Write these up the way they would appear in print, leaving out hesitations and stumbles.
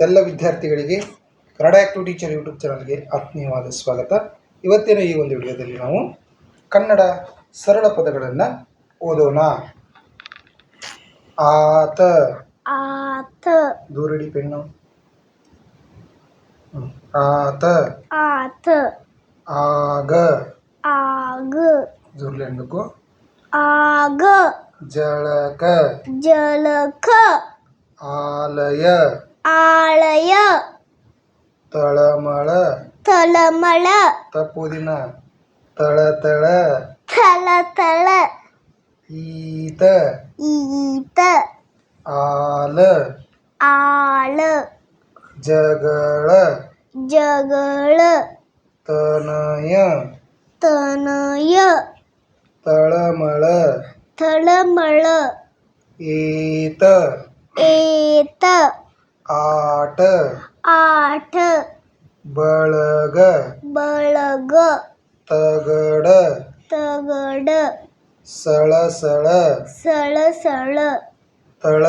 ಎಲ್ಲ ವಿದ್ಯಾರ್ಥಿಗಳಿಗೆ Kannada active teacher YouTube ಚಾನಲ್ಗೆ ಆತ್ಮೀಯವಾದ ಸ್ವಾಗತ. ಇವತ್ತಿನ ಈ ಒಂದು ವಿಡಿಯೋದಲ್ಲಿ ನಾವು ಕನ್ನಡ ಸರಳ ಪದಗಳನ್ನು ಓದೋಣ. ಆತ, ಆತ, ದೂರಡಿ ಪೆನ್ನು. ಆತ, ಆತ, ಆಗ, ಆಗ, ಜೋರ್ಲಿ ಅನ್ಬೇಕು. ಆಗ, ಜಳಕ, ಜಲಕ, ಆಲಯ, ಆಲಯ, ತಳಮಳ, ತಳಮಳ, ತಪ್ಪುದಿನ, ತಳತಳ, ತಳತಳ, ಈತ, ಈತ, ಆಲ, ಆಳ, ಜಗಳ, ಜಗಳ, ತನಯ, ತನಯ, ತಳಮಳ, ತಳಮಳ, ಏತ, ಏತ, ಆಟ, ಆಟ, ಬಳಗ, ಬಳಗ, ತಗಡ, ತಗಡ, ಸಳಸಳ, ಸಳಸಳ, ತಳ,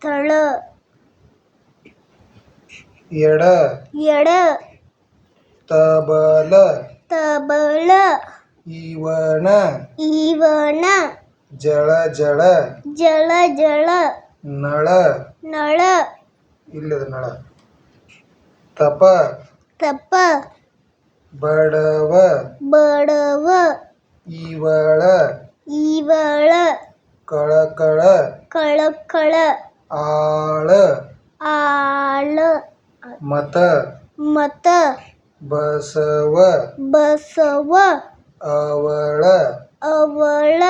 ತಳ, ಎಡ, ಎಡ, ತಬಲ, ತಬಲ, ಇವನ, ಇವನ, ಜಳ ಜಳ, ಜಳ ಜಳ, ನಳ, ನಳ, ಇಲ್ಲದ ನಳ, ತಪ, ತಪ, ಬಡವ, ಬಡವ, ಇವಳ, ಇವಳ, ಕಳಕಳ, ಕಳಕಳ, ಆಳ, ಆಳ, ಮತ, ಮತ, ಬಸವ, ಬಸವ, ಅವಳ, ಅವಳ,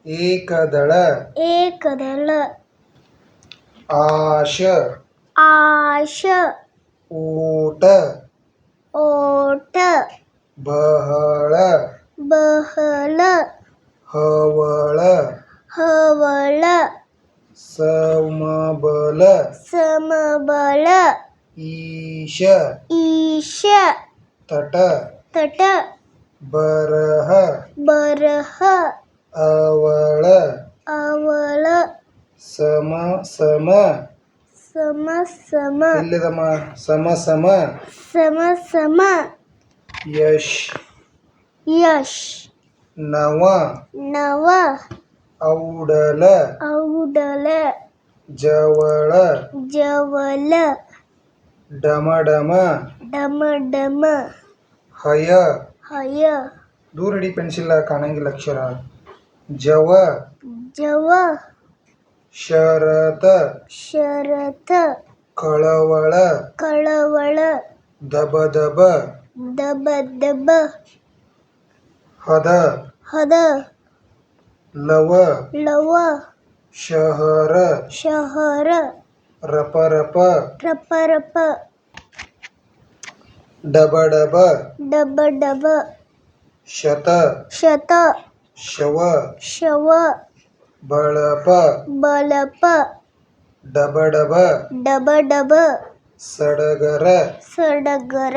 ಏಕದಳ, ಏಕದಳ, ಆಶ, ಆಶ, ಊಟ, ಓಟ, ಬಹಳ, ಬಹಳ, ಹವಳ, ಹವಳ, ಸಮಬಲ, ಸಮಬಲ, ಈಶ, ಈಶ, ತಟ, ತಟ, ಬರಹ, ಬರಹ, ಅವಳ, ಅವಳ, ಸಮ ಸಮ, ಸಮ ಸಮ, ಇಲ್ಲದಮ್ಮ, ಸಮ ಸಮ, ಸಮ ಸಮ, ಯಶ್, ಯಶ್, ನವ, ನವ, ಔಡಲ, ಔಡಲ, ಜವಳ, ಜವಲ, ಡಮ ಡಮ, ಡಮ ಡಮ, ಹಯ, ಹಯ, ದೂರಡಿ ಪೆನ್ಸಿಲ್ ಕಾಣಂಗಿಲ್ಲ ಅಕ್ಷರ. ಜವ, ಜವ, ಶರತ, ಶರತ, ಕಳವಳ, ಕಳವಳ, ದಬ ದಬ, ದಬ ದಬ, ಹದ, ಹದ, ಲವ, ಲವ, ಶಹರ, ಶಹರ, ರಪ ರಪ, ರಪ ರಪ, ಡಬ ಡಬ, ಡಬ ಡಬ, ಶತ, ಶತ, ಶವ, ಶವ, ಬಳಪ, ಬಳಪ, ಡಬ ಡಬ, ಡಬ ಡಬ, ಸಡಗರ, ಸಡಗರ.